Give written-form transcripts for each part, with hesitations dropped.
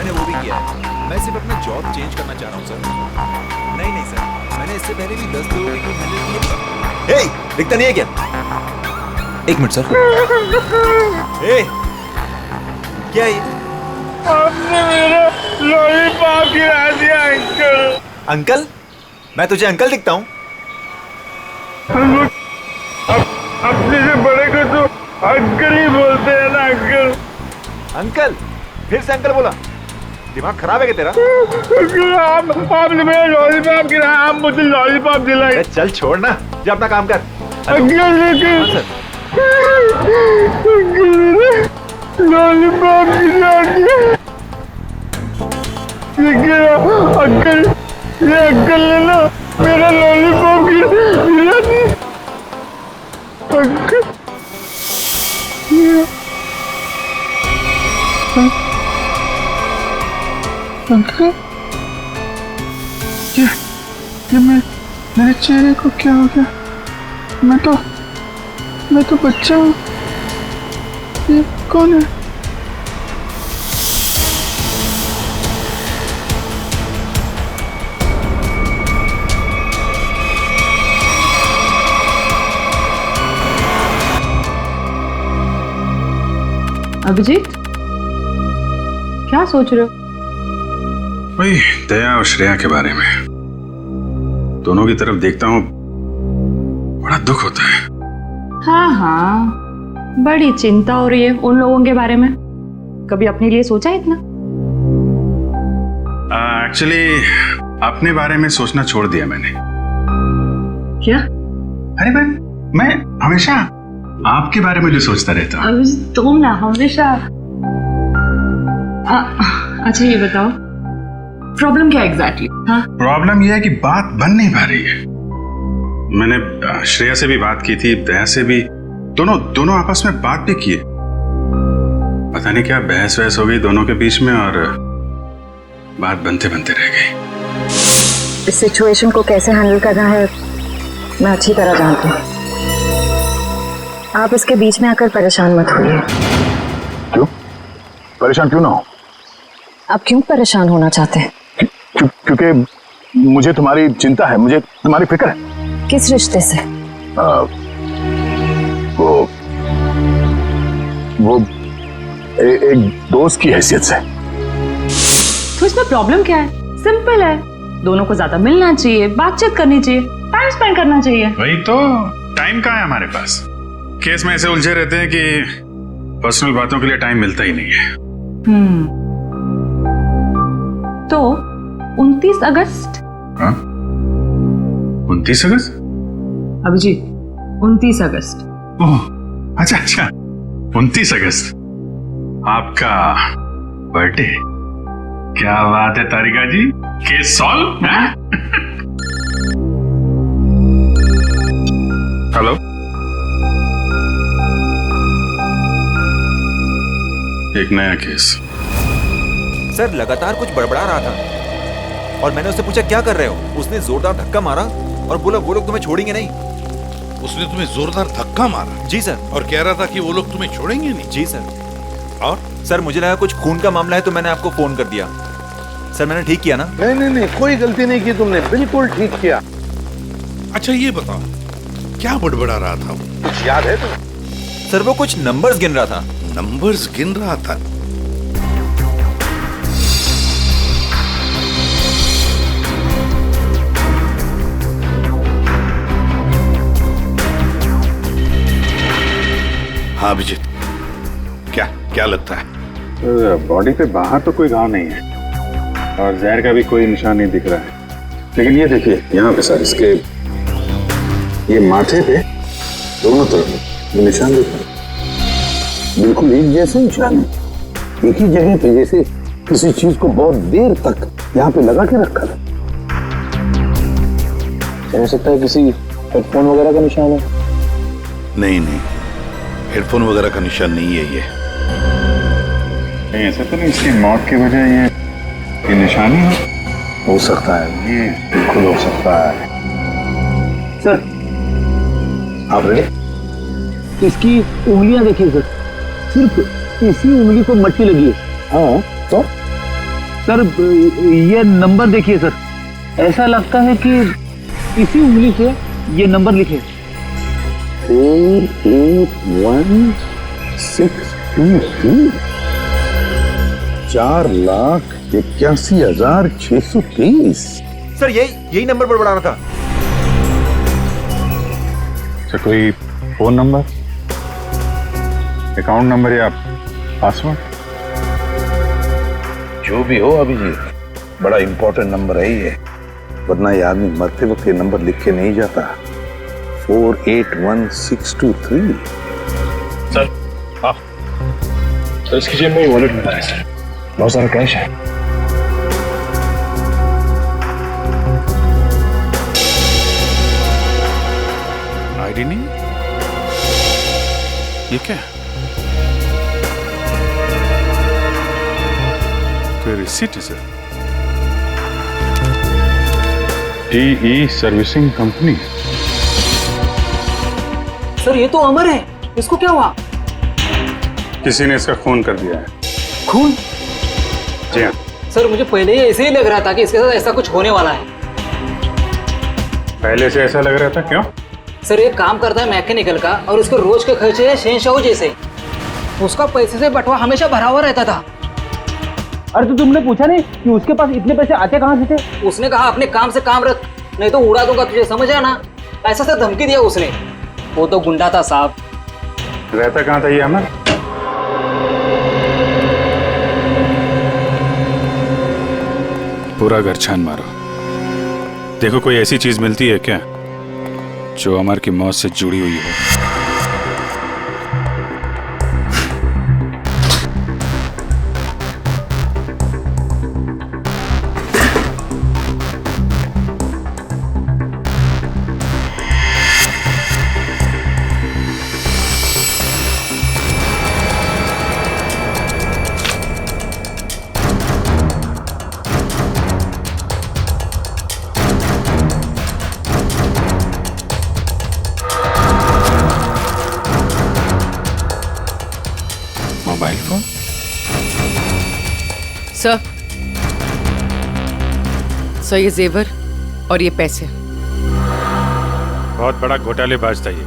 मैंने वो भी किया है। मैं सिर्फ अपना जॉब चेंज करना चाह रहा हूँ सर। नहीं नहीं सर, मैंने इससे पहले भी 10 लोगों की हैंडल किया। हे, दिखता नहीं है क्या? एक मिनट सर। हे, क्या है ये? आपने मेरा लॉलीपॉप गिरा दिया अंकल। अंकल? मैं तुझे अंकल दिखता हूँ? अपने से बड़े को तो अंकल ही बोलते हैं ना अंकल। अंकल? फिर से अंकल बोला? दिमाग खराब है क्या तेरा? अंकल आपने मेरा लॉलीपॉप गिराया, आप मुझे लॉलीपॉप दिलाए। चल छोड़ ना, जा अपना काम कर। अंकल लेकिन हाँ, सर। लॉलीपॉप गिरा दिया। अंकल, ये अंकल ने ना मेरा लॉलीपॉप गिरा दिया। अंकल अंकल, ये मेरे चेहरे को क्या हो गया? मैं तो बच्चा हूँ। ये कौन है? अभिजीत, क्या सोच रहे हो? वही दया और श्रेया के बारे में। दोनों की तरफ देखता हूँ, बड़ा दुख होता है। हाँ, बड़ी चिंता हो रही है उन लोगों के बारे में। कभी अपने लिए सोचा इतना? एक्चुअली अपने बारे में सोचना छोड़ दिया मैंने। क्या? अरे मैं हमेशा आपके बारे में जो सोचता रहता हूँ। अभिजीत, तुम ना हमेशा। अच्छा ये बताओ, प्रॉब्लम क्या एग्जैक्टली? हाँ, प्रॉब्लम यह है कि बात बन नहीं पा रही है। मैंने श्रेया से भी बात की थी, दया से भी, दोनों आपस में बात भी की है। पता नहीं क्या बहस वहस हो गई दोनों के बीच में और बात बनते बनते रह गई। इस सिचुएशन को कैसे हैंडल करना है मैं अच्छी तरह जानती हूँ। आप इसके बीच में आकर परेशान मत होइए। क्यों? परेशान क्यों ना हो? आप क्यों परेशान होना चाहते हैं? क्योंकि मुझे तुम्हारी चिंता है, मुझे तुम्हारी फिक्र है। किस रिश्ते से? वो एक दोस्त की हैसियत से। तो इसमें प्रॉब्लम क्या है? सिंपल है, दोनों को ज्यादा मिलना चाहिए, बातचीत करनी चाहिए, टाइम स्पेंड करना चाहिए। वही तो, टाइम कहाँ है हमारे पास? केस में ऐसे उलझे रहते हैं कि पर्सनल बातों के लिए टाइम मिलता ही नहीं है। तो 29 अगस्त? हाँ? 29 अगस्त? अभिजीत, 29 अगस्त। ओह, अच्छा 29 अगस्त आपका बर्थडे। क्या बात है तारिका जी, केस सॉल्व है? हेलो, एक नया केस। सर लगातार कुछ बड़बड़ा रहा था और मैंने उससे पूछा क्या कर रहे हो? उसने जोरदार धक्का मारा और बोला वो लोग तुम्हें छोड़ेंगे नहीं। उसने तुम्हें जोरदार धक्का मारा? जी सर। और कह रहा था कि वो लोग तुम्हें छोड़ेंगे नहीं? जी सर। और सर मुझे लगा कुछ खून का मामला है तो मैंने आपको फोन कर दिया। सर मैंने ठीक किया ना? नहीं, कोई गलती नहीं की तुमने, बिल्कुल ठीक किया। अच्छा ये बताओ, क्या बड़बड़ा रहा था वो? कुछ याद है तुम्हें? सर वो कुछ नंबर्स गिन रहा था। नंबर्स गिन रहा था? हाँ अभिजीत, क्या लगता है? बॉडी पे बाहर तो कोई घाव नहीं है और जहर का भी कोई निशान नहीं दिख रहा है, लेकिन ये देखिए यहाँ पे सर, इसके ये माथे पे दोनों तरफ ये निशान दिख रहा है। बिल्कुल एक जैसे निशान है, एक ही जगह पे, जैसे किसी चीज को बहुत देर तक यहाँ पे लगा के रखा था। हो सकता है किसी हेडफोन वगैरह का निशान है। नहीं, हेडफोन वगैरह का निशान नहीं है ये। नहीं ऐसा तो नहीं, इसकी मौत की वजह ये निशानी हो सकता है, ये बिल्कुल हो सकता है। सर आप रेडी? इसकी उंगलियां देखिए सर, सिर्फ इसी उंगली को मट्टी लगी है। हाँ तो सर ये नंबर देखिए सर, ऐसा लगता है कि इसी उंगली से ये नंबर लिखे। 48163 4,81,630। सर यही नंबर पर बढ़ाना था। सर कोई फोन नंबर, अकाउंट नंबर या पासवर्ड? जो भी हो अभिजीत, बड़ा इंपॉर्टेंट नंबर है ये, वरना ये आदमी मरते वक्त ये नंबर लिख के नहीं जाता। 481,623। सर हाँ सर, इसकी जेब में वॉलेट मिला है सर, बहुत सारा कैश है। आईडी नहीं, ये क्या? कोई रिसीट है sir? T E servicing company. Sir ये तो अमर है, इसको क्या हुआ? किसी ने इसका खून कर दिया है। खून? जी हाँ। सर मुझे पहले ही ऐसे ही लग रहा था कि इसके साथ ऐसा कुछ होने वाला है। पहले से ऐसा लग रहा था, क्यों? सर एक काम करता है मैकेनिकल का, और उसके रोज के खर्चे है शहंशाह जैसे। उसका पैसे से बटवा हमेशा भरा हुआ रहता था। अरे तो तुमने पूछा नहीं कि उसके पास इतने पैसे आते कहाँ से थे? उसने कहा अपने काम से काम रख, नहीं तो उड़ा दूंगा तुझे, समझ आया ना? ऐसा से धमकी दिया उसने। वो तो गुंडा था साहब। रहता कहाँ था ये अमर? पूरा घर छान मारो, देखो कोई ऐसी चीज मिलती है क्या जो अमर की मौत से जुड़ी हुई हो। Mobile phone? सर ये जेवर और ये पैसे। बहुत बड़ा घोटालेबाज था ये।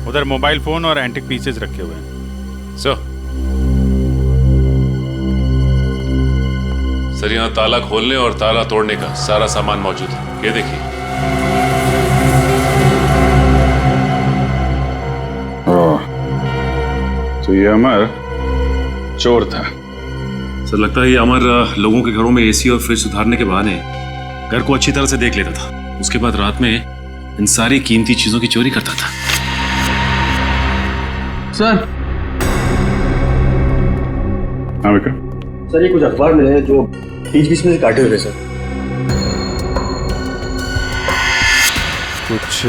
उधर मोबाइल फोन और एंटिक पीसेस रखे हुए हैं। सर यहाँ ताला खोलने और ताला तोड़ने का सारा सामान मौजूद है, ये देखिए। तो ये अमर चोर था। सर लगता है ये अमर लोगों के घरों में एसी और फ्रिज सुधारने के बहाने घर को अच्छी तरह से देख लेता था। उसके बाद रात में इन सारी कीमती चीजों की चोरी करता था। सर हाँ विक्रम। सर ये कुछ अखबार मिले हैं जो बीच बीच में से काटे हुए सर। कुछ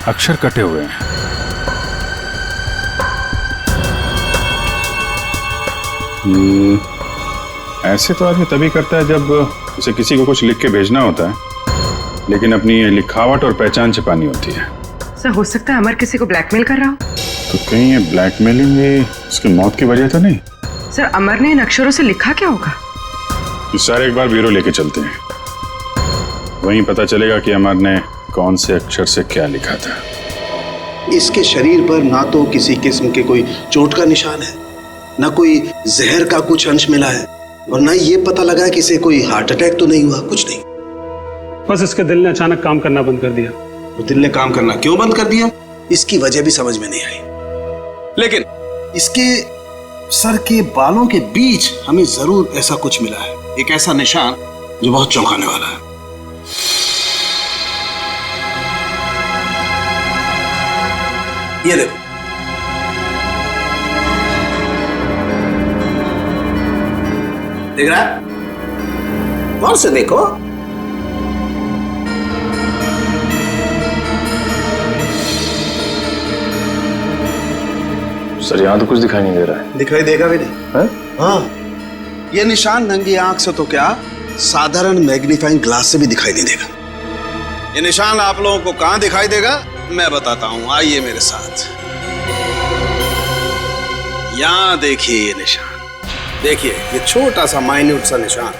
अक्षर कटे हुए हैं। ऐसे तो आदमी तभी करता है जब उसे किसी को कुछ लिख के भेजना होता है, लेकिन अपनी लिखावट और पहचान छिपानी होती है। सर हो सकता है अमर किसी को ब्लैकमेल कर रहा हो। तो कहीं ये ब्लैकमेलिंग ये उसकी मौत की वजह तो नहीं? सर अमर ने इन अक्षरों से लिखा क्या होगा? इस सारे एक बार ब्यूरो लेके चलते हैं, वहीं पता चलेगा कि अमर ने कौन से अक्षर से क्या लिखा था। इसके शरीर पर ना तो किसी किस्म के कोई चोट का निशान है, ना कोई जहर का कुछ अंश मिला है, और ना ये पता लगा कि इसे कोई हार्ट अटैक तो नहीं हुआ, कुछ नहीं। बस इसके दिल ने अचानक काम करना बंद कर दिया। तो दिल ने काम करना क्यों बंद कर दिया, इसकी वजह भी समझ में नहीं आई। लेकिन इसके सर के बालों के बीच हमें जरूर ऐसा कुछ मिला है, एक ऐसा निशान जो बहुत चौंकाने वाला है। ये देखो, देख रहा है? गौर से देखो। सर यहाँ तो कुछ दिखाई नहीं दे रहा है। दिखाई देगा भी नहीं है? हाँ, ये निशान नंगी आंख से तो क्या, साधारण मैग्नीफाइंग ग्लास से भी दिखाई नहीं देगा। ये निशान आप लोगों को कहां दिखाई देगा मैं बताता हूं, आइए मेरे साथ। यहां देखिए ये निशान, देखिए ये छोटा सा माइन्यूट सा निशान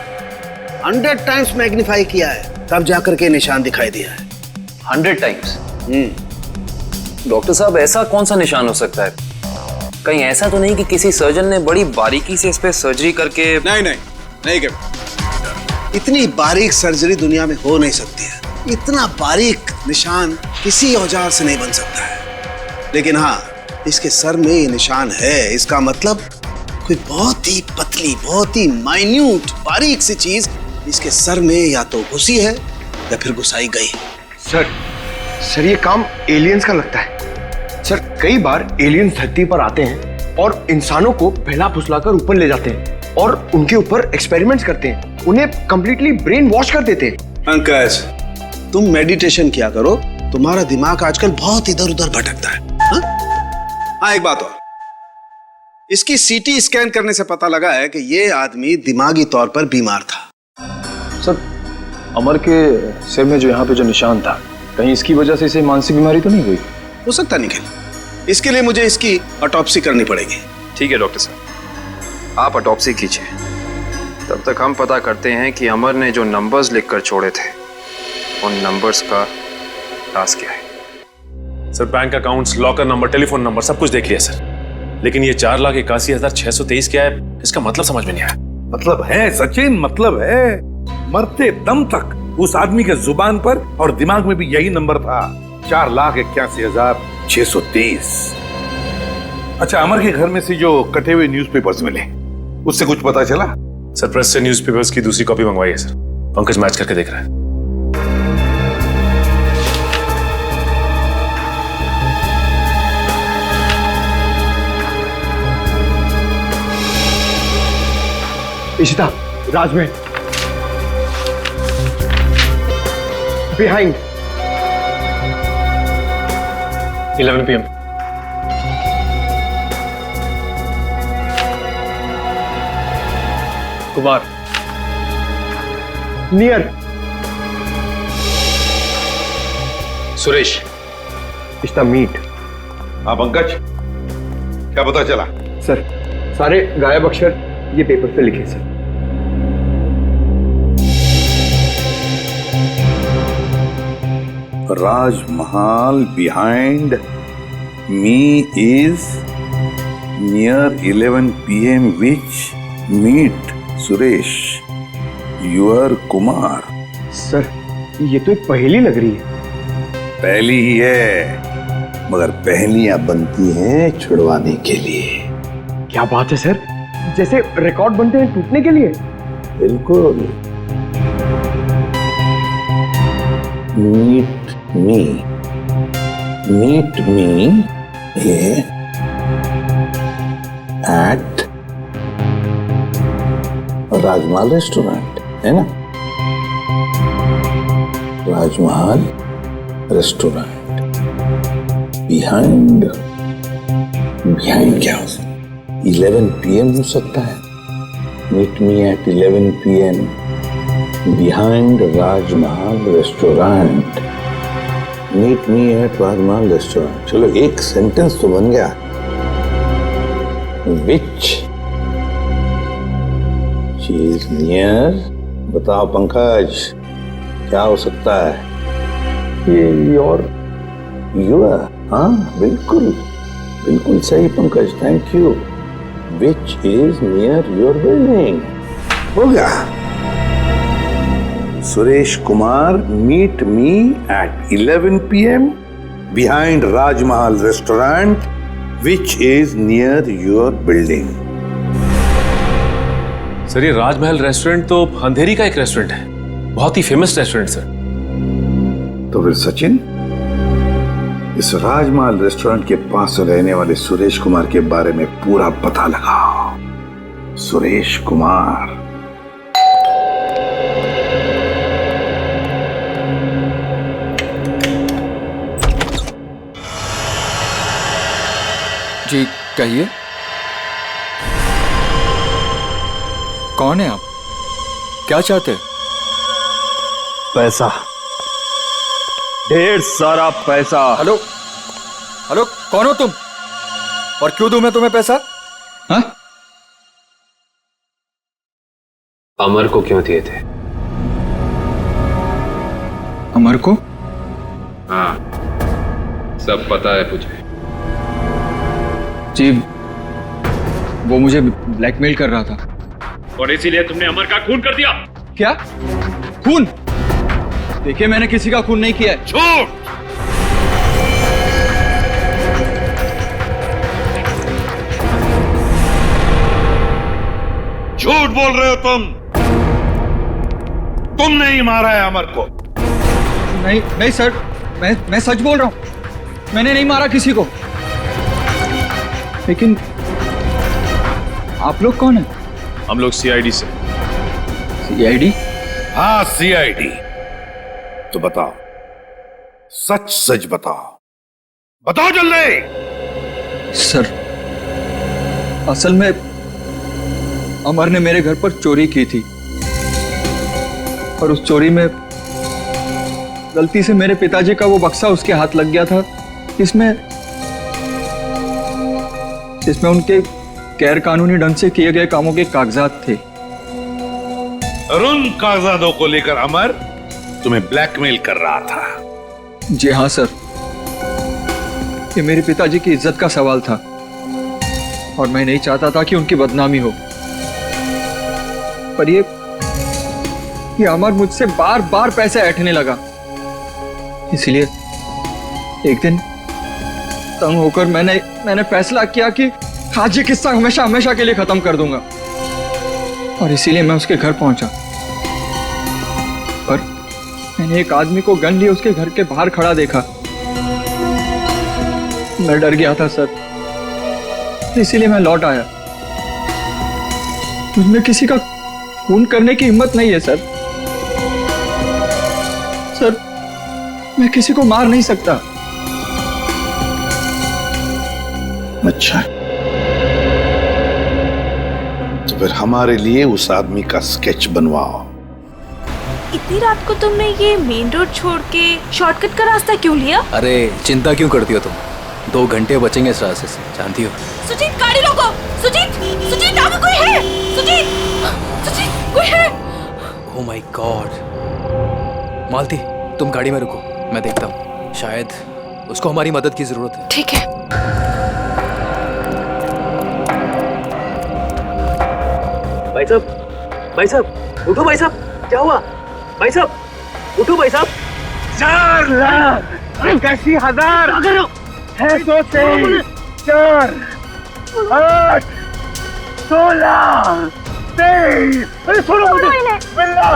100 टाइम्स मैग्नीफाई किया है, तब जाकर के निशान दिखाई दिया है। 100 टाइम्स? डॉक्टर साहब, ऐसा कौन सा निशान हो सकता है? कहीं ऐसा तो नहीं कि किसी सर्जन ने बड़ी बारीकी से इस पे सर्जरी करके? नहीं कर, इतनी बारीक सर्जरी दुनिया में हो नहीं सकती है। इतना बारीक निशान किसी औजार से नहीं बन सकता है। लेकिन हाँ, इसके सर में ये निशान है, इसका मतलब कोई बहुत ही पतली, बहुत ही माइन्यूट, बारीक सी चीज इसके सर में या तो घुसी है या फिर घुसाई गई। सर ये काम एलियंस का लगता है। सर कई बार एलियंस धरती पर आते हैं और इंसानों को बहला फुसलाकर ऊपर ले जाते हैं और उनके ऊपर एक्सपेरिमेंट्स करते हैं, उन्हें कंप्लीटली ब्रेन वॉश कर देते हैं। पंकज, तुम मेडिटेशन किया करो, तुम्हारा दिमाग आजकल बहुत इधर उधर भटकता है। हाँ, एक बात और, इसकी सीटी स्कैन करने से पता लगा है कि ये आदमी दिमागी तौर पर बीमार था। सर अमर के सिर में जो यहाँ पे जो निशान था, कहीं इसकी वजह से इसे मानसिक बीमारी तो नहीं हुई? हो सकता निखिल, इसके लिए मुझे इसकी ऑटोप्सी करनी पड़ेगी। ठीक है डॉक्टर साहब, आप ऑटोप्सी कीजिए। तब तक हम पता करते हैं कि अमर ने जो नंबर्स लिखकर छोड़े थे, उन नंबर्स का राज क्या है। Sir bank accounts, locker number, telephone number सब कुछ देख लिया सर, लेकिन ये 4,81,623 क्या है, इसका मतलब समझ में नहीं आया। मतलब है सचिन, मतलब है। मरते दम तक उस आदमी के जुबान पर और दिमाग में भी यही नंबर था, 4,81,623। अच्छा, अमर के घर में से जो कटे हुए न्यूज़पेपर्स मिले, उससे कुछ पता चला? सर प्रेस से न्यूज़पेपर्स की दूसरी कॉपी मंगवाई है सर, पंकज मैच करके देख रहा है। Ishita, Rajmahal behind 11 PM। Kumar near Suresh. Ishita meet. हाँ पंकज, क्या पता चला? सर सारे गायब अक्षर ये पेपर पे लिखे sir. Rajmahal behind me is near 11 PM which meet Suresh, your Kumar। Sir ये तो एक पहेली लग रही है। पहली ही है, मगर पहेलियां बनती हैं छुड़वाने के लिए। क्या बात है सर, जैसे रिकॉर्ड बनते हैं टूटने के लिए। बिल्कुल। Meet me at Rajmahal restaurant, है ना? राजमहल रेस्टोरेंट बिहाइंड क्या हो सकता? 11 PM हो सकता है। Meet me at 11 PM behind Rajmahal restaurant. Meet me at Rajmahal restaurant. चलो एक सेंटेंस तो बन गया। विच चीज नियर, बताओ पंकज, क्या हो सकता है? ये योर। हाँ बिल्कुल बिल्कुल सही Pankaj, thank you. Which is near your building। हो गया। Suresh Kumar, meet me at 11 PM behind Rajmahal restaurant which is near your building। Sir ये राजमहल रेस्टोरेंट तो अंधेरी का एक रेस्टोरेंट है, बहुत ही फेमस रेस्टोरेंट सर। तो फिर सचिन, इस राजमहल रेस्टोरेंट के पास रहने वाले सुरेश कुमार के बारे में पूरा पता लगाओ। सुरेश कुमार। जी कहिए, कौन है आप? क्या चाहते हैं? पैसा, ढेर सारा पैसा। हेलो हेलो, कौन हो तुम और क्यों दूं मैं तुम्हें पैसा? हाँ? अमर को क्यों दिए थे? अमर को? हाँ, सब पता है मुझे। जी, वो मुझे ब्लैकमेल कर रहा था। और इसीलिए तुमने अमर का खून कर दिया? क्या? खून? देखिए, मैंने किसी का खून नहीं किया है। झूठ! झूठ बोल रहे हो तुम। तुमने ही मारा है अमर को। नहीं नहीं सर, मैं सच बोल रहा हूं। मैंने नहीं मारा किसी को। लेकिन आप लोग कौन हैं? हम लोग सीआईडी से। सीआईडी? हाँ, सीआईडी। तो बताओ, सच सच बताओ, बताओ जल्दी। सर, असल में अमर ने मेरे घर पर चोरी की थी और उस चोरी में गलती से मेरे पिताजी का वो बक्सा उसके हाथ लग गया था, जिसमें उनके गैर कानूनी ढंग से किए गए कामों के कागजात थे। और उन कागजातों को लेकर अमर तुम्हें ब्लैकमेल कर रहा था। जी हाँ सर, ये मेरे पिताजी की इज्जत का सवाल था और मैं नहीं चाहता था कि उनकी बदनामी हो। पर ये अमर मुझसे बार बार पैसे ऐंठने लगा। इसलिए एक दिन तंग होकर मैंने फैसला किया कि आज ये किस्सा हमेशा हमेशा के लिए खत्म कर दूंगा। और इसीलिए मैं उसके घर पहुंचा। पर मैंने एक आदमी को गन लिए उसके घर के बाहर खड़ा देखा। मैं डर गया था सर, इसीलिए मैं लौट आया। मुझमें किसी का खून करने की हिम्मत नहीं है सर। सर, मैं किसी को मार नहीं सकता। अच्छा, तो फिर हमारे लिए उस आदमी का स्केच बनवाओ। इतनी रात को तुमने ये मेन रोड छोड़ के शॉर्टकट का रास्ता क्यों लिया? अरे चिंता क्यों करती हो तुम? 2 घंटे बचेंगे इस रास्ते से, जानती हो। सुजीत, गाड़ी रोको। सुजीत, सुजीत, आगे कोई है? सुजीत, सुजीत, कोई है? Oh my God. मालती, तुम गाड़ी में रुको, मैं देखता हूँ। शायद उसको हमारी मदद की जरूरत है। ठीक है। भाई साहब, उठो भाई साहब, क्या हुआ? भाई साहब, उठो भाई साहब। 4 लाख 81,000 है तो सही। 4 8 16 23। अरे सुनो मुझे, बिल्ला,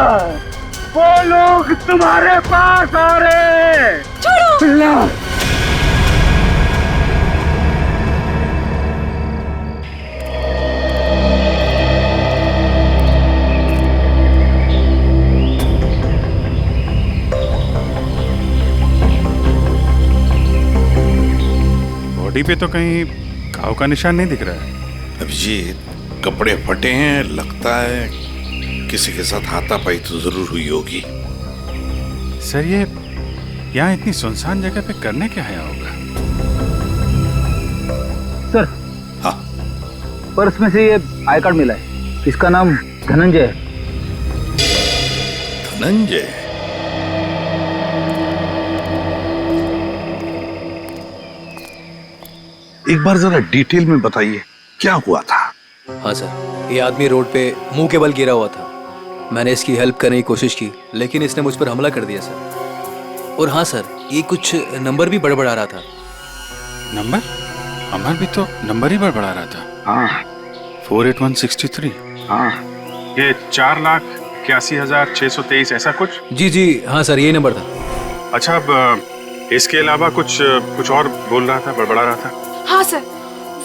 वो लोग तुम्हारे पास आ रहे हैं। छोड़ो बिल्ला। बॉडी पे तो कहीं घाव का निशान नहीं दिख रहा है। अभिजीत, कपड़े फटे हैं, लगता है किसी के साथ हाथापाई तो जरूर हुई होगी। सर, ये यहाँ इतनी सुनसान जगह पे करने क्या आया होगा? सर, हाँ, पर्स में से ये आई कार्ड मिला है। इसका नाम धनंजय है। धनंजय? एक बार जरा डिटेल में बताइए, क्या हुआ था? हाँ सर, ये आदमी रोड पे मुंह के बल गिरा हुआ था। मैंने इसकी हेल्प करने की कोशिश की, लेकिन इसने मुझ पर हमला कर दिया सर। और हाँ सर, ये कुछ नंबर भी बड़बड़ा रहा था। नंबर? अमर भी तो नंबर ही बड़बड़ा रहा था। हाँ। 48163। हाँ। ये 4,81,623 ऐसा कुछ? जी हाँ सर, यही नंबर था। अच्छा, अब इसके अलावा कुछ और बोल रहा था, बड़बड़ा रहा था? हाँ सर,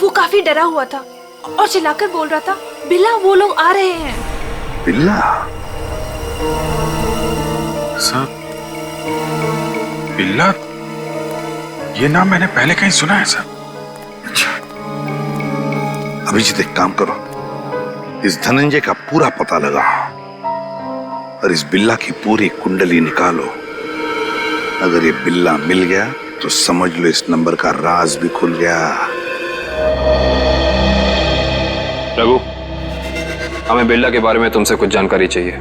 वो काफी डरा हुआ था और चिल्लाकर बोल रहा था, बिल्ला, वो लोग आ रहे हैं। बिल्ला? सर, बिल्ला, ये नाम मैंने पहले कहीं सुना है सर। अच्छा, अभिजीत, एक काम करो, इस धनंजय का पूरा पता लगाओ और इस बिल्ला की पूरी कुंडली निकालो। अगर ये बिल्ला मिल गया तो समझ लो इस नंबर का राज भी खुल गया। रघु, हमें बिल्ला के बारे में तुमसे कुछ जानकारी चाहिए।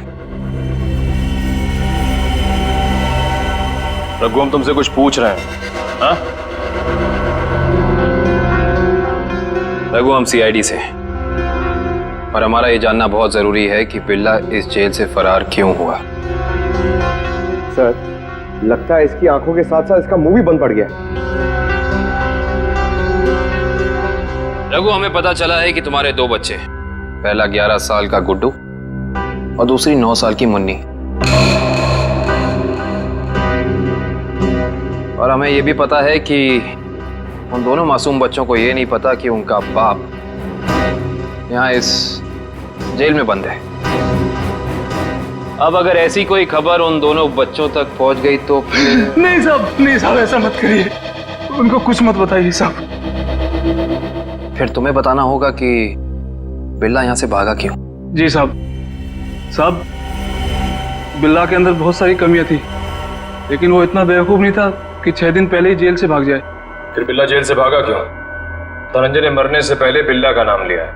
रघु, हम तुमसे कुछ पूछ रहे हैं। हाँ रघु, हम सीआईडी से हैं और हमारा ये जानना बहुत जरूरी है कि बिल्ला इस जेल से फरार क्यों हुआ। सर, लगता है इसकी आंखों के साथ साथ इसका मुंह भी बंद पड़ गया। रघु, हमें पता चला है कि तुम्हारे 2 बच्चे, पहला 11 साल का गुड्डू और दूसरी 9 साल की मुन्नी। और हमें यह भी पता है कि उन दोनों मासूम बच्चों को यह नहीं पता कि उनका बाप यहाँ इस जेल में बंद है। अब अगर ऐसी कोई खबर उन दोनों बच्चों तक पहुंच गई तो नहीं साहब, ऐसा मत करिए, उनको कुछ मत बताइए साहब। फिर तुम्हें बताना होगा कि बिल्ला यहाँ से भागा क्यों। जी साहब, बिल्ला के अंदर बहुत सारी कमियां थी, लेकिन वो इतना बेवकूफ नहीं था कि 6 दिन पहले ही जेल से भाग जाए। फिर बिल्ला जेल से भागा क्यों? धनंजय ने मरने से पहले बिल्ला का नाम लिया है।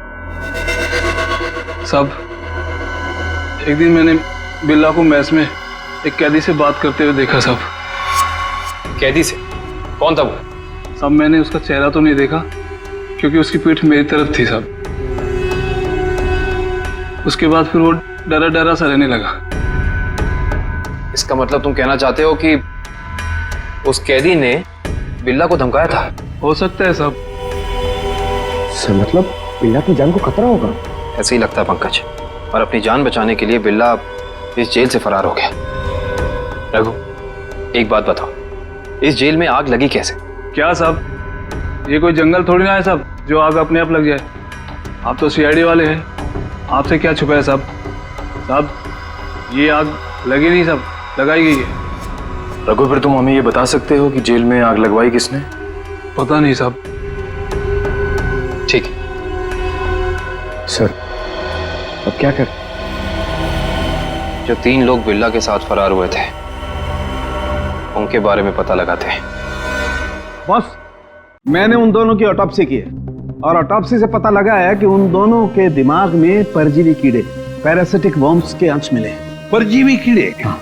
साहब, एक दिन मैंने बिल्ला को मैस में एक कैदी से बात करते हुए देखा साहब। कैदी से? कौन था वो? साहब, मैंने उसका चेहरा तो नहीं देखा क्योंकि उसकी पीठ मेरी तरफ थी साहब। उसके बाद फिर वो डरा डरा सा रहने लगा। इसका मतलब तुम कहना चाहते हो कि उस कैदी ने बिल्ला को धमकाया था? हो सकता है साहब। सर, मतलब बिल्ला की जान को खतरा होगा? ऐसे ही लगता है पंकज, और अपनी जान बचाने के लिए बिल्ला इस जेल से फरार हो गया। रघु, एक बात बताओ, इस जेल में आग लगी कैसे? क्या साहब, ये कोई जंगल थोड़ी ना है साहब जो आग अपने आप लग जाए। आप तो सीआईडी वाले हैं, आपसे क्या छुपा है साहब? साहब, ये आग लगी नहीं साहब, लगाई गई है। रघु, फिर तुम हमें ये बता सकते हो कि जेल में आग लगवाई किसने? पता नहीं साहब। ठीक है सर, अब क्या कर? जो 3 लोग बिल्ला के साथ फरार हुए थे उनके बारे में पता लगाते हैं। बॉस, मैंने उन दोनों की ऑटोप्सी की है और ऑटोप्सी से पता लगा है कि उन दोनों के दिमाग में परजीवी कीड़े, पैरासिटिक वर्म्स के अंश मिले। परजीवी कीड़े? हाँ।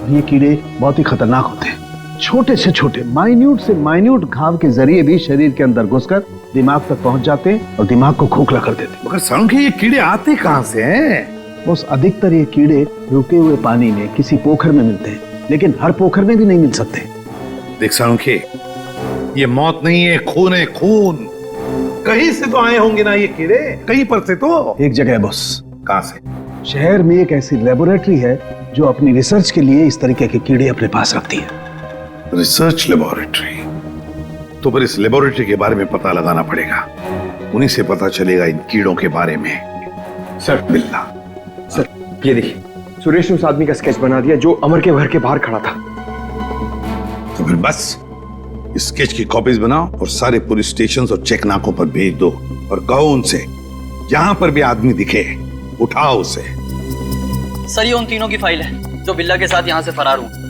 ये कीड़े बहुत ही खतरनाक होते हैं। छोटे से छोटे, माइन्यूट से माइन्यूट घाव के जरिए भी शरीर के अंदर घुसकर दिमाग तक पहुंच जाते हैं और दिमाग को खोखला कर देते हैं। मगर सालुंखे, ये कीड़े आते कहां से हैं? बस अधिकतर ये कीड़े रुके हुए पानी में किसी पोखर में मिलते हैं, लेकिन हर पोखर में भी नहीं मिल सकते। देख सालुंखे, ये मौत नहीं है, खून है, खून। कहीं से तो आए होंगे ना ये कीड़े, कहीं पर से तो। एक जगह है बॉस। कहां से? शहर में एक ऐसी लेबोरेटरी है जो अपनी रिसर्च के लिए इस तरीके के कीड़े अपने पास रखती है। Research laboratory? तो फिर इस लेबोरेटरी के बारे में पता लगाना पड़ेगा, उन्हीं से पता चलेगा इन कीड़ों के बारे में। सर, बिल्ला। सर, ये देखिए, सुरेश ने उस आदमी का स्केच बना दिया जो अमर के घर के बाहर खड़ा था। तो फिर बस इस स्केच की कॉपीज बनाओ और सारे पुलिस स्टेशन और चेक नाकों पर भेज दो और कहो उनसे जहां पर भी आदमी दिखे उठाओ उसे। सर, ये उन तीनों की फाइल है जो बिल्ला के साथ यहाँ से फरार हुए।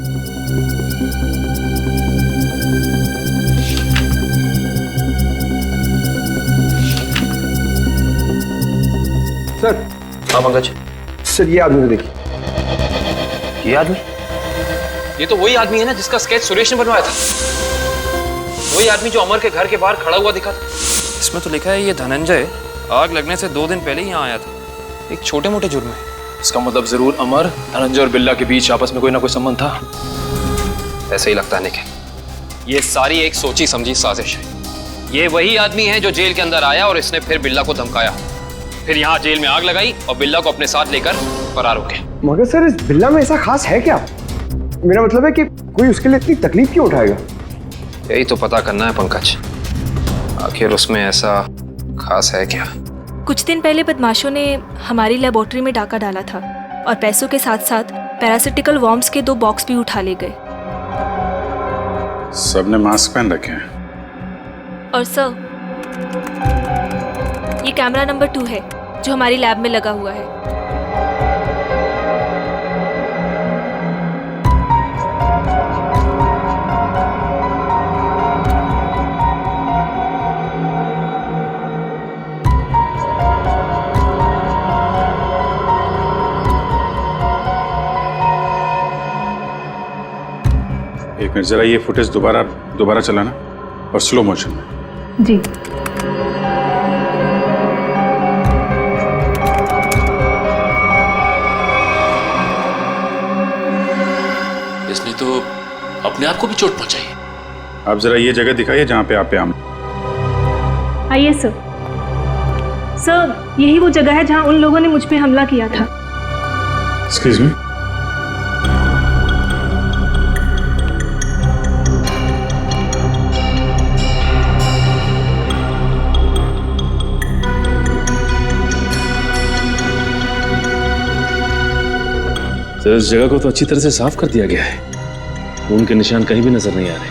सर। हाँ पंकज। सर, ये आदमी देखिए। ये आदमी? ये तो वही आदमी है ना जिसका स्केच सुरेश ने बनवाया था। वही आदमी जो अमर के घर के बाहर खड़ा हुआ दिखा था। इसमें तो लिखा है ये धनंजय आग लगने से 2 दिन पहले ही यहाँ आया था, एक छोटे मोटे जुर्म है। इसका मतलब जरूर अमर, धनंजय और बिल्ला के बीच आपस में कोई ना कोई संबंध था। ऐसे ही लगता है निखिल, ये सारी एक सोची समझी साजिश है। ये वही आदमी है जो जेल के अंदर आया और इसने फिर बिल्ला को धमकाया, फिर यहाँ जेल में आग लगाई और बिल्ला को अपने साथ लेकर फरार हो गए। मगर सर, इस बिल्ला में ऐसा खास है क्या? मेरा मतलब है कि कोई उसके लिए इतनी तकलीफ क्यों उठाएगा? यही तो पता करना है पंकज, आखिर उसमें ऐसा खास है क्या? कुछ दिन पहले बदमाशों ने हमारी लेबोरेटरी में डाका डाला था और पैसों के साथ साथ पैरासिटिकल वर्म्स के 2 बॉक्स भी उठा ले गए। सबने मास्क पहन रखे हैं। और सर, ये कैमरा नंबर 2 है जो हमारी लैब में लगा हुआ है। फिर जरा ये फुटेज दोबारा चलाना और स्लो मोशन में। जी। इसने तो अपने आप को भी चोट पहुंचाई है। आप जरा ये जगह दिखाइए जहां पे आप पे आइए सर। सर, यही वो जगह है जहां उन लोगों ने मुझ पे हमला किया था। Excuse me. सर, इस जगह को तो अच्छी तरह से साफ कर दिया गया है। खून के निशान कहीं भी नजर नहीं आ रहे।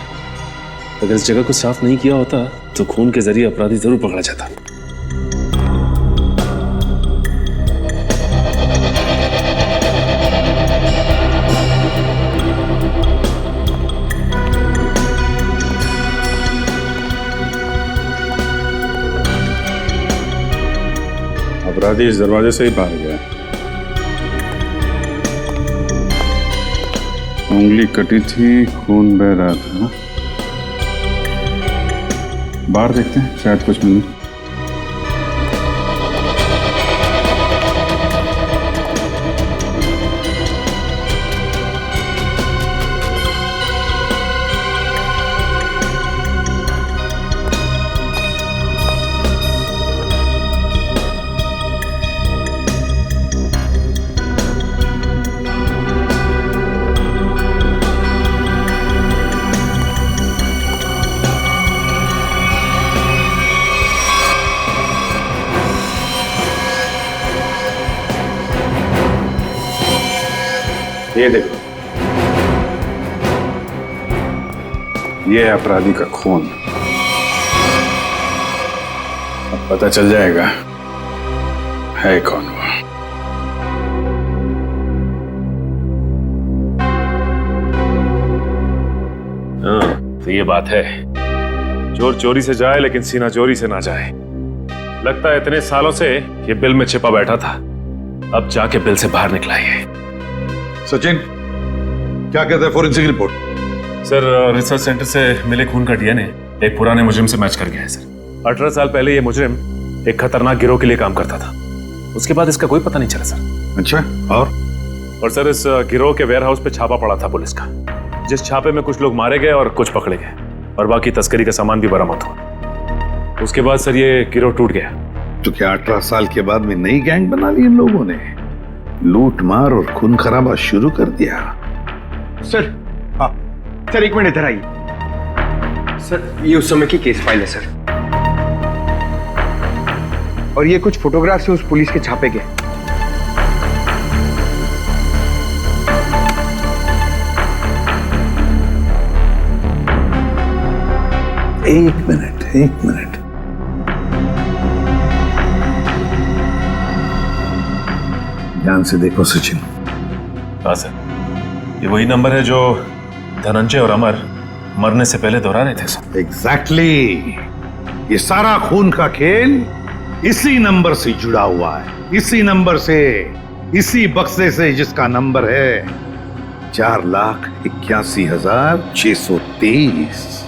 अगर इस जगह को साफ नहीं किया होता तो खून के जरिए अपराधी जरूर पकड़ा जाता। अपराधी इस दरवाजे से ही बाहर गया। उंगली कटी थी, खून बह रहा था ना? बाहर देखते हैं, शायद कुछ मिले। ये देखो, ये है अपराधी का खून। अब पता चल जाएगा है कौन वो। हाँ, तो ये बात है। चोर चोरी से जाए लेकिन सीना चोरी से ना जाए। लगता है इतने सालों से ये बिल में छिपा बैठा था, अब जाके बिल से बाहर निकला है। सचिन, क्या कहते हैं forensic report? Sir, research centre से मिले खून का डीएनए एक पुराने मुजरिम से मैच कर गया है सर। 18 साल पहले ये मुजरिम एक खतरनाक गिरोह के लिए काम करता था। उसके बाद इसका कोई पता नहीं चला सर। अच्छा, और सर, इस गिरोह के वेयरहाउस पे छापा पड़ा था पुलिस का, जिस छापे में कुछ लोग मारे गए और कुछ पकड़े गए और बाकी तस्करी का सामान भी बरामद हुआ। उसके बाद सर ये गिरोह टूट गया। तो क्या 18 साल के बाद में नई गैंग बना ली इन लोगों ने? लूट मार और खून खराबा शुरू कर दिया। सर, हाँ सर, एक मिनट इधर आइए। सर, ये उस समय की केस फाइल है सर, और ये कुछ फोटोग्राफ से उस पुलिस के छापे के। एक मिनट। ध्यान से देखो सचिन। हाँ सर, ये वही नंबर है जो धनंजय और अमर मरने से पहले दोहरा रहे थे सर। एग्जैक्टली। ये सारा खून का खेल इसी नंबर से जुड़ा हुआ है, इसी नंबर से, इसी बक्से से जिसका नंबर है 4,81,623।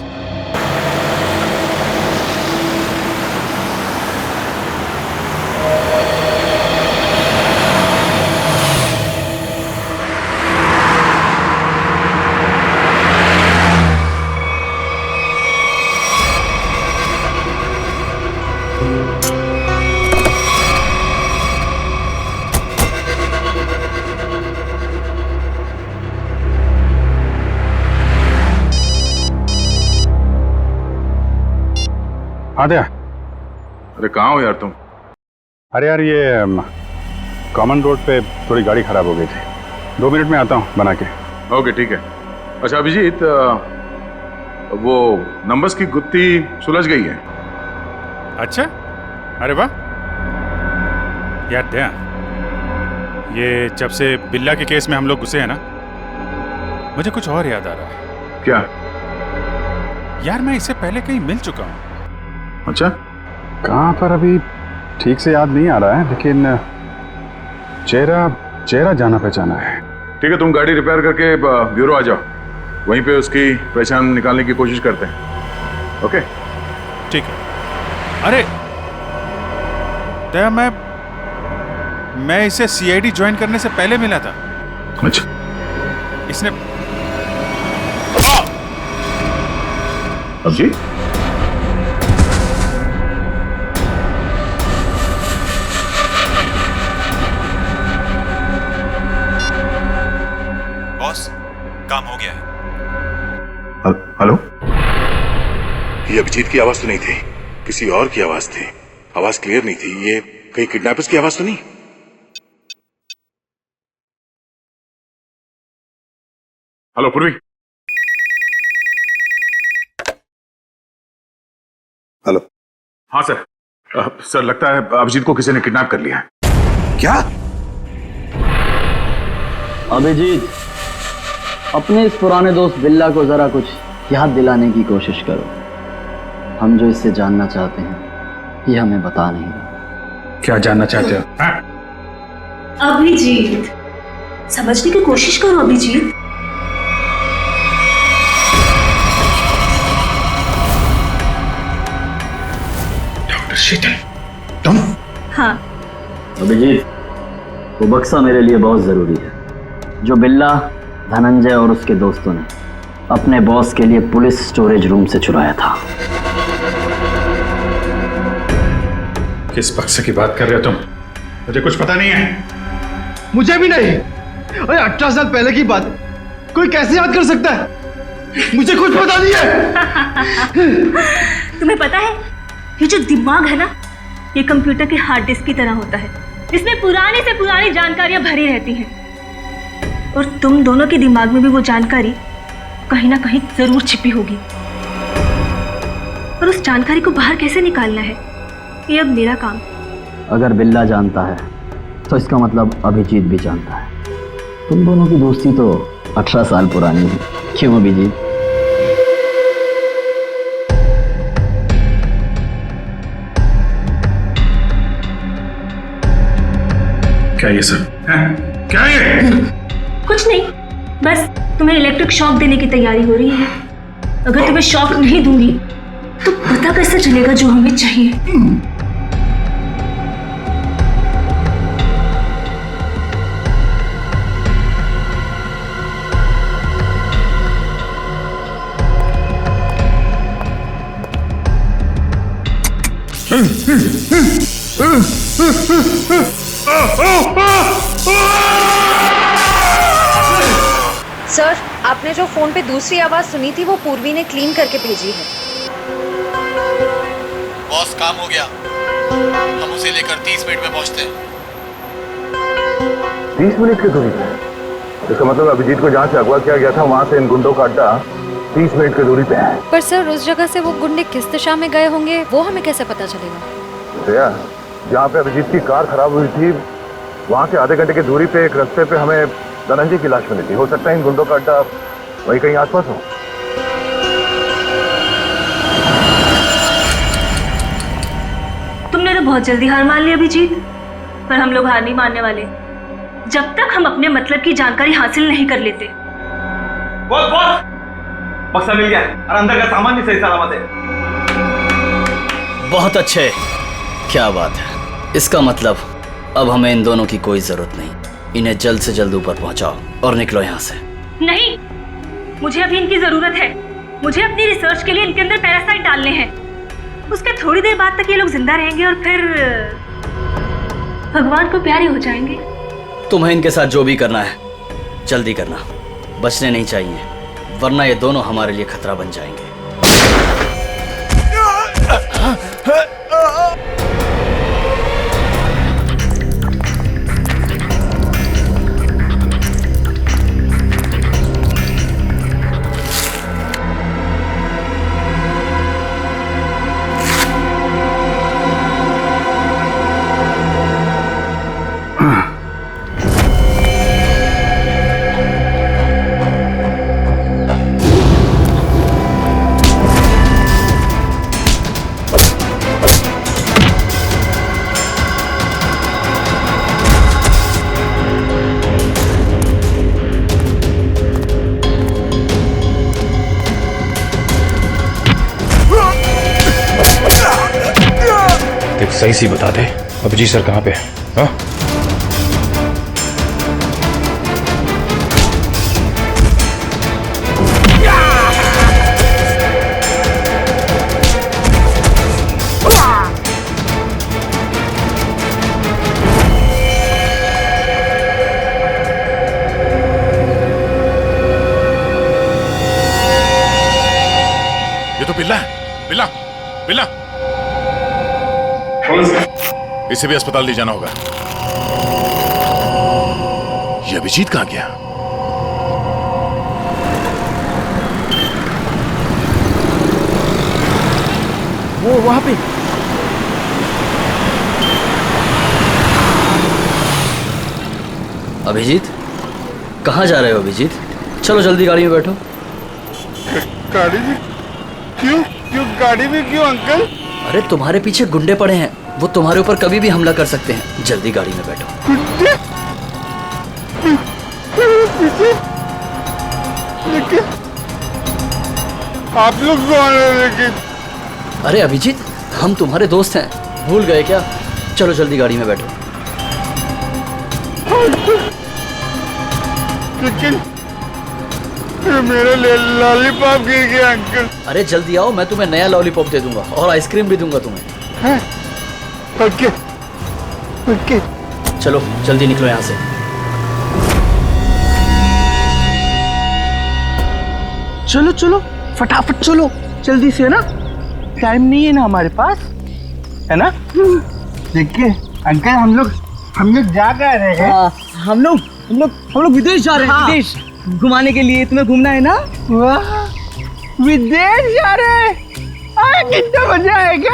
आद्या, अरे कहाँ हो यार तुम? अरे यार, ये कॉमन रोड पे थोड़ी गाड़ी खराब हो गई थी। 2 मिनट में आता हूँ बना के। ओके, ठीक है। अच्छा अभिजीत, वो नंबर्स की गुत्थी सुलझ गई है। अच्छा, अरे वाह यार दया, ये जब से बिल्ला के केस में हम लोग घुसे हैं ना, मुझे कुछ और याद आ रहा है। क्या? यार, मैं इससे पहले कहीं मिल चुका हूँ। अच्छा, कहाँ पर अभी ठीक से याद नहीं आ रहा है, लेकिन चेहरा जाना पहचाना है। ठीक है, तुम गाड़ी रिपेयर करके ब्यूरो आ जाओ। वहीं पे उसकी पहचान निकालने की कोशिश करते हैं। ओके ठीक है। अरे दया, मैं इसे सीआईडी ज्वाइन करने से पहले मिला था। अच्छा। इसने अभिजीत, बॉस, काम हो गया है। हेलो, ये अभिजीत की आवाज तो नहीं थी, किसी और की आवाज थी। आवाज क्लियर नहीं थी। ये कहीं किडनैपर्स की आवाज तो नहीं? हेलो पूर्वी। हेलो। हाँ सर। सर लगता है अभिजीत को किसी ने किडनैप कर लिया है। क्या? अभिजीत, अपने इस पुराने दोस्त बिल्ला को जरा कुछ याद दिलाने की कोशिश करो। हम जो इससे जानना चाहते हैं ये हमें बता नहीं रहा। क्या जानना चाहते हो? अभिजीत, समझने की कोशिश करो अभिजीत। डॉक्टर शीतल, तुम? हाँ। अभिजीत, वो बक्सा मेरे लिए बहुत जरूरी है जो बिल्ला, धनंजय और उसके दोस्तों ने अपने बॉस के लिए पुलिस स्टोरेज रूम से चुराया था। किस बक्से की बात कर रहे हो तुम? मुझे कुछ पता नहीं है। मुझे भी नहीं। अरे 18 साल पहले की बात कोई कैसे याद कर सकता है? मुझे कुछ पता नहीं है। तुम्हें पता है, ये जो दिमाग है ना, ये कंप्यूटर के हार्ड डिस्क की तरह होता है। इसमें पुरानी से पुरानी जानकारियां भरी रहती हैं, और तुम दोनों के दिमाग में भी वो जानकारी कहीं ना कहीं जरूर छिपी होगी। और उस जानकारी को बाहर कैसे निकालना है, ये अब मेरा काम। अगर बिल्ला जानता है तो इसका मतलब अभिजीत भी जानता है। तुम दोनों की दोस्ती तो 18 साल पुरानी है, क्यों अभिजीत? क्या ये सर? क्या ये? कुछ नहीं, बस तुम्हें इलेक्ट्रिक शॉक देने की तैयारी हो रही है। अगर तुम्हें शॉक नहीं दूंगी तो पता कैसे चलेगा जो हमें चाहिए? सर, आपने जो फोन पे दूसरी आवाज सुनी थी वो पूर्वी ने क्लीन करके भेजी है। बॉस, काम हो गया। हम उसे लेकर 30 मिनट में पहुंचते हैं। 30 मिनट की दूरी पे? इसका मतलब अभिजीत को जहाँ से अगवा किया गया था वहाँ से इन गुंडों का अड्डा 30 मिनट की दूरी पे है। पर सर, उस जगह से वो गुंडे किस दिशा में गए होंगे वो हमें कैसे पता चलेगा? दया, जहाँ पे अभिजीत की कार खराब हुई थी वहाँ से आधे घंटे की दूरी पे एक रास्ते पे हमें धनंजय की लाश मिली थी। हो सकता है इन गुंडों का अड्डा वही कहीं आसपास हो। तुमने तो बहुत जल्दी हार मान ली अभिजीत, पर हम लोग हार नहीं मानने वाले जब तक हम अपने मतलब की जानकारी हासिल नहीं कर लेते। बॉस, बॉस, बक्सा मिल गया और अंदर का सामान भी सही सलामत है। बहुत अच्छे, क्या बात है। इसका मतलब अब हमें इन दोनों की कोई जरूरत नहीं। इन्हें जल्द से जल्द ऊपर पहुंचाओ और निकलो यहाँ से। नहीं, मुझे अभी इनकी जरूरत है। मुझे अपनी रिसर्च के लिए इनके अंदर पैरासाइट डालने हैं। उसके थोड़ी देर बाद तक ये लोग जिंदा रहेंगे और फिर भगवान को प्यारे हो जाएंगे। तुम्हें इनके साथ जो भी करना है जल्दी करना, बचने नहीं चाहिए, वरना ये दोनों हमारे लिए खतरा बन जाएंगे। सही सी बता दे अभिजीत सर कहाँ पे है? हाँ? ये तो बिल्ला है। बिल्ला बिल्ला, इसे भी अस्पताल ले जाना होगा। ये अभिजीत कहाँ गया? वो वहां पे। अभिजीत, कहाँ जा रहे हो अभिजीत? चलो जल्दी गाड़ी में बैठो। गाड़ी में क्यों? गाड़ी में क्यों अंकल? अरे तुम्हारे पीछे गुंडे पड़े हैं, वो तुम्हारे ऊपर कभी भी हमला कर सकते हैं। जल्दी गाड़ी में बैठो। गुंडे? लेकिन आप लोग कौन हैं? लेकिन अरे अभिजीत, हम तुम्हारे दोस्त हैं, भूल गए क्या? चलो जल्दी गाड़ी में बैठो। लेकिन मेरा लॉलीपॉप गिर गया अंकल। अरे जल्दी आओ, मैं तुम्हें नया लॉलीपॉप दे दूंगा और आइसक्रीम भी दूंगा तुम्हें। Okay okay. चलो जल्दी निकलो यहाँ से। चलो चलो फटाफट चलो, जल्दी से, ना टाइम नहीं है ना हमारे पास, है ना? देखिए अंकल, हम लोग जा रहे हैं। हम लोग विदेश जा रहे हैं। विदेश घुमाने के लिए, तुम्हें घूमना है ना? वाह, विदेश जा रहे हैं, कितना मजा आएगा।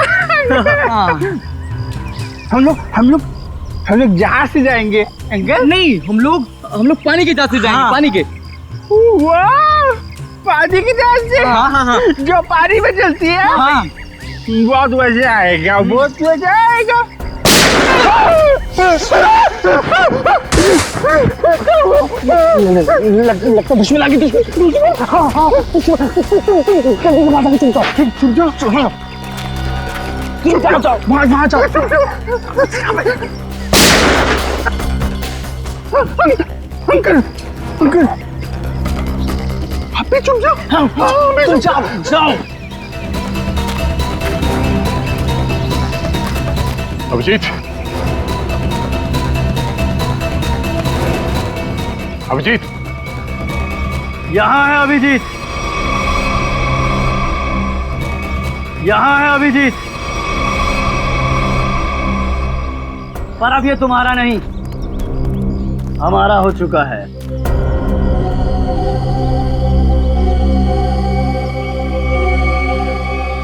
हम लोग जहाज से जाएंगे अंकल। नहीं, हम लोग पानी के जहाज से जाएंगे। पानी के। वाह, पानी की जहाज से? हाँ। जो पानी में चलती है। हाँ। बहुत मजा आएगा, बहुत मजा आएगा। लगता दुश्मन आ गई। वहाँ जाओ। अंकल आप भी चुप जाओ। जाओ। अभिजीत, अभिजीत, यहाँ है अभिजीत, यहाँ है अभिजीत। पर अब ये तुम्हारा नहीं, हमारा हो चुका है।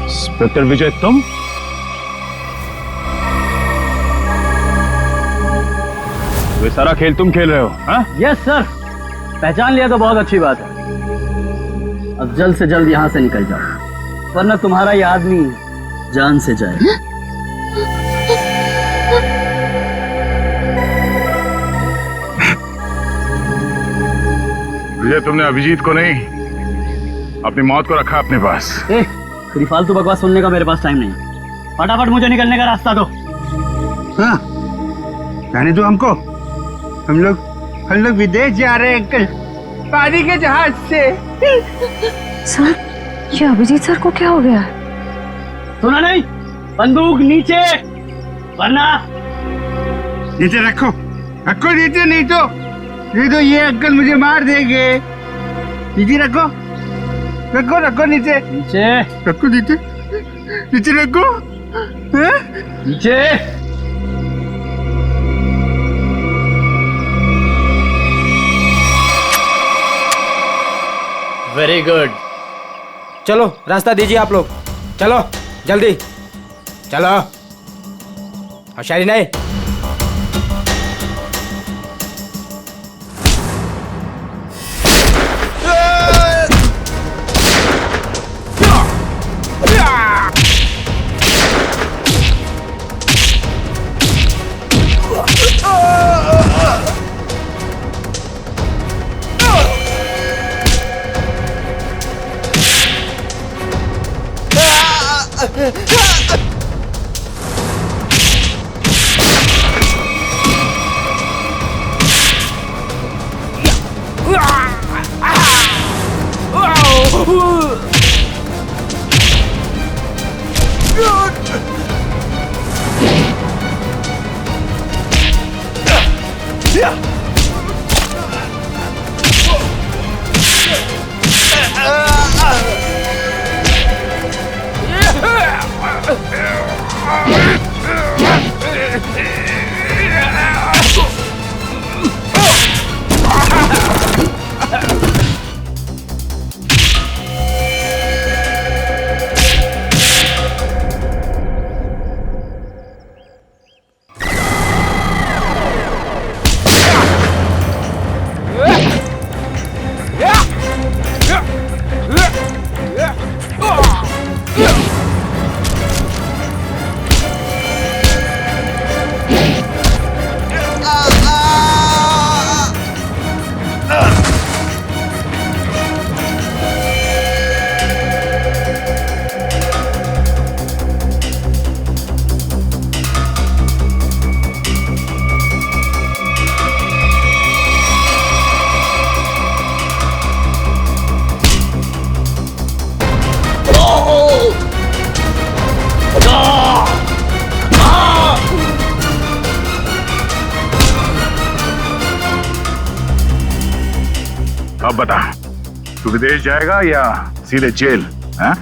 इंस्पेक्टर विजय, तुम? ये सारा खेल तुम खेल रहे हो? हाँ? यस सर, पहचान लिया तो बहुत अच्छी बात है। अब जल्द से जल्द यहाँ से निकल जाओ, वरना तुम्हारा ये आदमी जान से जाए। विजय, तुमने अभिजीत को नहीं, अपनी मौत को रखा अपने पास। तेरी फालतू बकवास सुनने का मेरे पास टाइम नहीं। फटाफट मुझे निकलने का रास्ता दो। हाँ, जाने दो हमको। हम लोग विदेश जा रहे हैं अंकल, पानी के जहाज से। सर, ये अभिजीत सर को क्या हो गया? सुना नहीं? बंदूक नीचे, वरना नीचे रखो नीचे, नहीं तो ये अंकल मुझे मार देंगे। नीचे रखो नीचे रखो, नीचे रखो। नीचे। Very good. चलो रास्ता दीजिए आप लोग, चलो जल्दी चलो। होशियारी नहीं। बता, तू विदेश जाएगा या सीधे जेल? हाँ?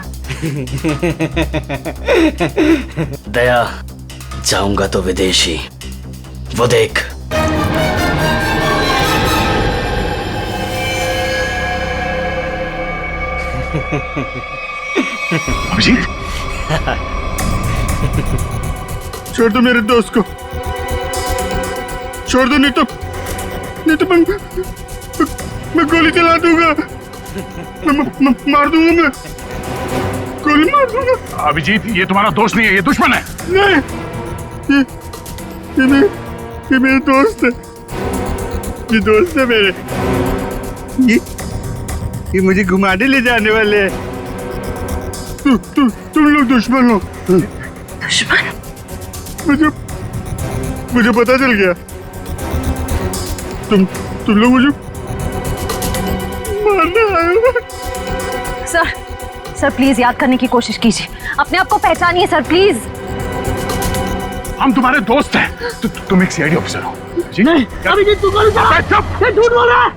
दया, जाऊंगा तो विदेशी, वो देख। अभिजीत, छोड़ दो मेरे दोस्त को, छोड़ दो, नहीं तो मैं गोली चला दूंगा, मार दूंगा, मैं गोली मार दूंगा। अभिजीत, ये तुम्हारा दोस्त नहीं है, ये दुश्मन है। नहीं, ये मेरे दोस्त है, ये दोस्त है मेरे। ये मुझे घुमाने ले जाने वाले हैं। तुम लोग दुश्मन हो। दुश्मन? मुझे पता चल गया। तुम लोग मुझे मारने आए हो। सर प्लीज याद करने की कोशिश कीजिए, अपने आप को पहचानिए सर, प्लीज। हम तुम्हारे दोस्त हैं। तुम एक सीआईडी ऑफिसर हो। नहीं, अभिजीत तू गोली चला। चुप, ये झूठ बोल रहा है।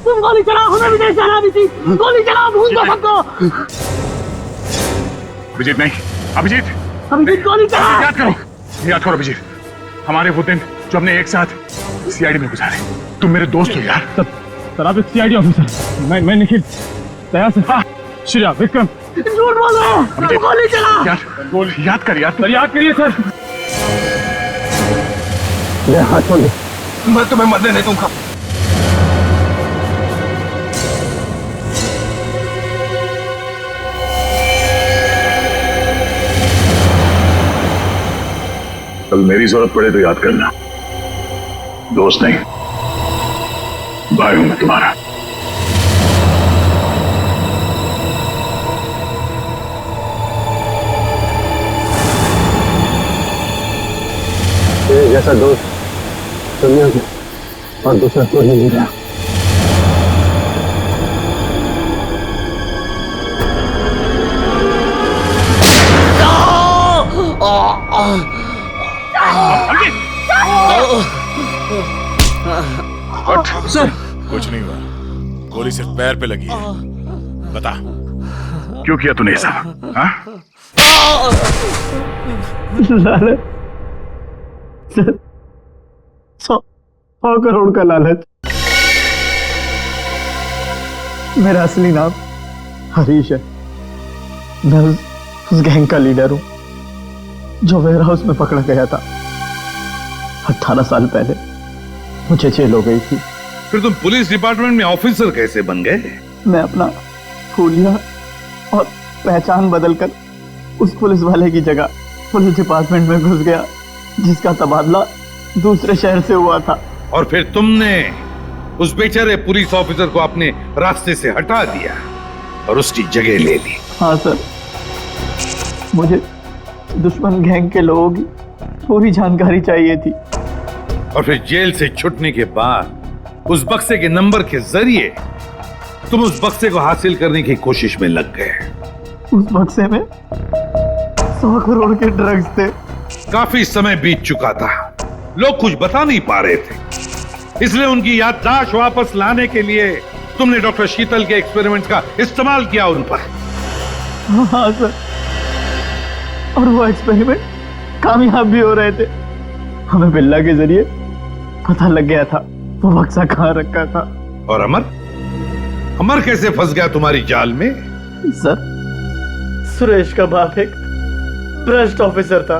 तुम गोली चलाओ, हमें विदेश जाना है अभिजीत। गोली चलाओ, भूल दो सबको। अभिजीत नहीं, अभिजीत गोली चला। याद करो अभिजीत, हमारे वो दिन जो हमने एक साथ सीआईडी में गुजारे। तुम मेरे दोस्त हो यार। सर आप एक सीआईडी ऑफिसर, मैं निखिल, दया से, श्रेया, विक्रम। झूठ बोल रहे हैं। गोली चला। याद कर यार। सर याद करिए सर। हाथ छोड़ दे, मैं तुम्हें मरने नहीं दूंगा। कल मेरी जरूरत पड़े तो याद करना, दोस्त नहीं, भाई हूं मैं तुम्हारा। जैसा दोस्त दुनिया में और दूसरा कोई नहीं रहा। सर कुछ नहीं हुआ, गोली सिर्फ पैर पे लगी है। बता क्यों किया तूने ऐसा? हाँ? लालच, 100 करोड़ का लालच। मेरा असली नाम हरीश है। मैं उस गैंग का लीडर हूं जो वेयर हाउस में पकड़ा गया था। 18 साल पहले मुझे जेल हो गई थी। फिर तुम पुलिस डिपार्टमेंट में ऑफिसर कैसे बन गए? मैं अपना हुलिया और पहचान बदलकर उस पुलिस वाले की जगह पुलिस डिपार्टमेंट में घुस गया, जिसका तबादला दूसरे शहर से हुआ था। और फिर तुमने उस बेचारे पुलिस ऑफिसर को अपने रास्ते से हटा दिया और उसकी जगह ले ली। हाँ सर, मुझे दुश्मन गैंग के लोगों की पूरी जानकारी चाहिए थी। और फिर जेल से छूटने के बाद उस बक्से के नंबर के जरिए तुम उस बक्से को हासिल करने की कोशिश में लग गए। उस बक्से में 100 करोड़ के ड्रग्स थे। काफी समय बीत चुका था, लोग कुछ बता नहीं पा रहे थे, इसलिए उनकी याददाश्त वापस लाने के लिए तुमने डॉक्टर शीतल के एक्सपेरिमेंट का इस्तेमाल किया उन पर। हाँ सर, और वो एक्सपेरिमेंट कामयाब भी हो रहे थे। हमें बिल्ला के जरिए पता लग गया था वो बक्सा कहाँ रखा था। और अमर कैसे फंस गया तुम्हारी जाल में? सर, सुरेश का बाप एक भ्रष्ट ऑफिसर था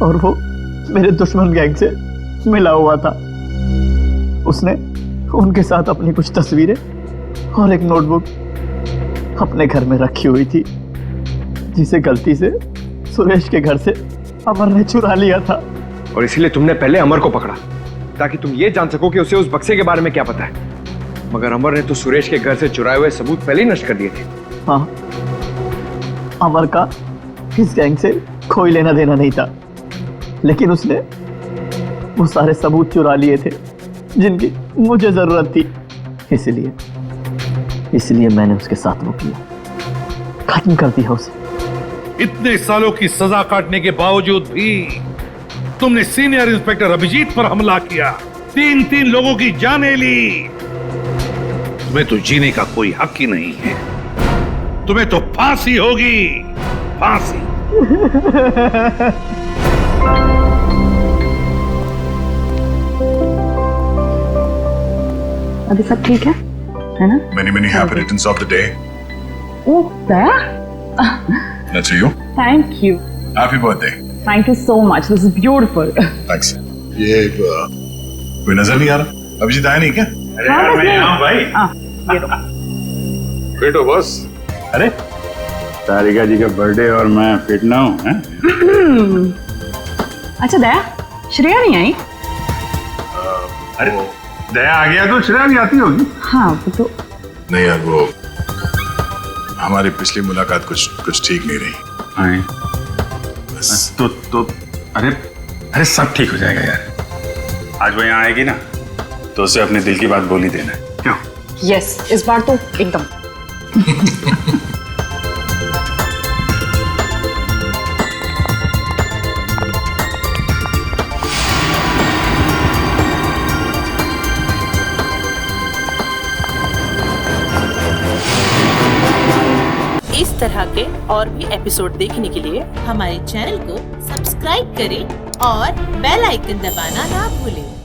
और वो मेरे दुश्मन गैंग से मिला हुआ था। उसने उनके साथ अपनी कुछ तस्वीरें और एक नोटबुक अपने घर में रखी हुई थी, जिसे गलती से सुरेश के घर से अमर ने चुरा लिया था। और इसलिए तुमने पहले अमर को पकड़ा ताकि तुम ये जान सको कि उसे उस बक्से के बारे में क्या पता है। मगर अमर ने तो सुरेश के घर से चुराए हुए सबूत पहले ही नष्ट कर दिए थे। हाँ, अमर का इस गैंग से कोई लेना देना नहीं था, लेकिन उसने वो सारे सबूत चुरा लिए थे जिनकी मुझे जरूरत थी। इसलिए मैंने उसके साथ वो किया, खत्म कर दिया उसे। इतने सालों की सजा काटने के बावजूद भी तुमने सीनियर इंस्पेक्टर अभिजीत पर हमला किया, 3 लोगों की जानें ली। तुम्हें तो जीने का कोई हक ही नहीं है। तुम्हें तो फांसी होगी, फांसी। अभी सब ठीक है ना? Many happy returns of the day. Oh Daya, That's for you. Thank you, Happy birthday. Thank you so much, this is beautiful. Thanks. ये कोई नजर नहीं आ रहा? अभिजीत आया नहीं क्या? अरे यार मैं यहाँ हूँ भाई। ये लो। फिट हो बस। अरे तारिका जी का बर्थडे और मैं फिट ना हूँ हैं? अच्छा दया, श्रेया नहीं आई? अरे दया आ गया तो श्रेया भी आती होगी। हाँ वो तो नहीं यार, वो हमारी पिछली मुलाकात कुछ ठीक नहीं रही। हाँ तो अरे सब ठीक हो जाएगा यार। आज वो यहाँ आएगी ना तो उसे अपने दिल की बात बोल ही देना। क्यों? यस, इस बार तो एकदम। इस तरह के और भी एपिसोड देखने के लिए हमारे चैनल को सब्सक्राइब करें और बेल आइकन दबाना ना भूलें।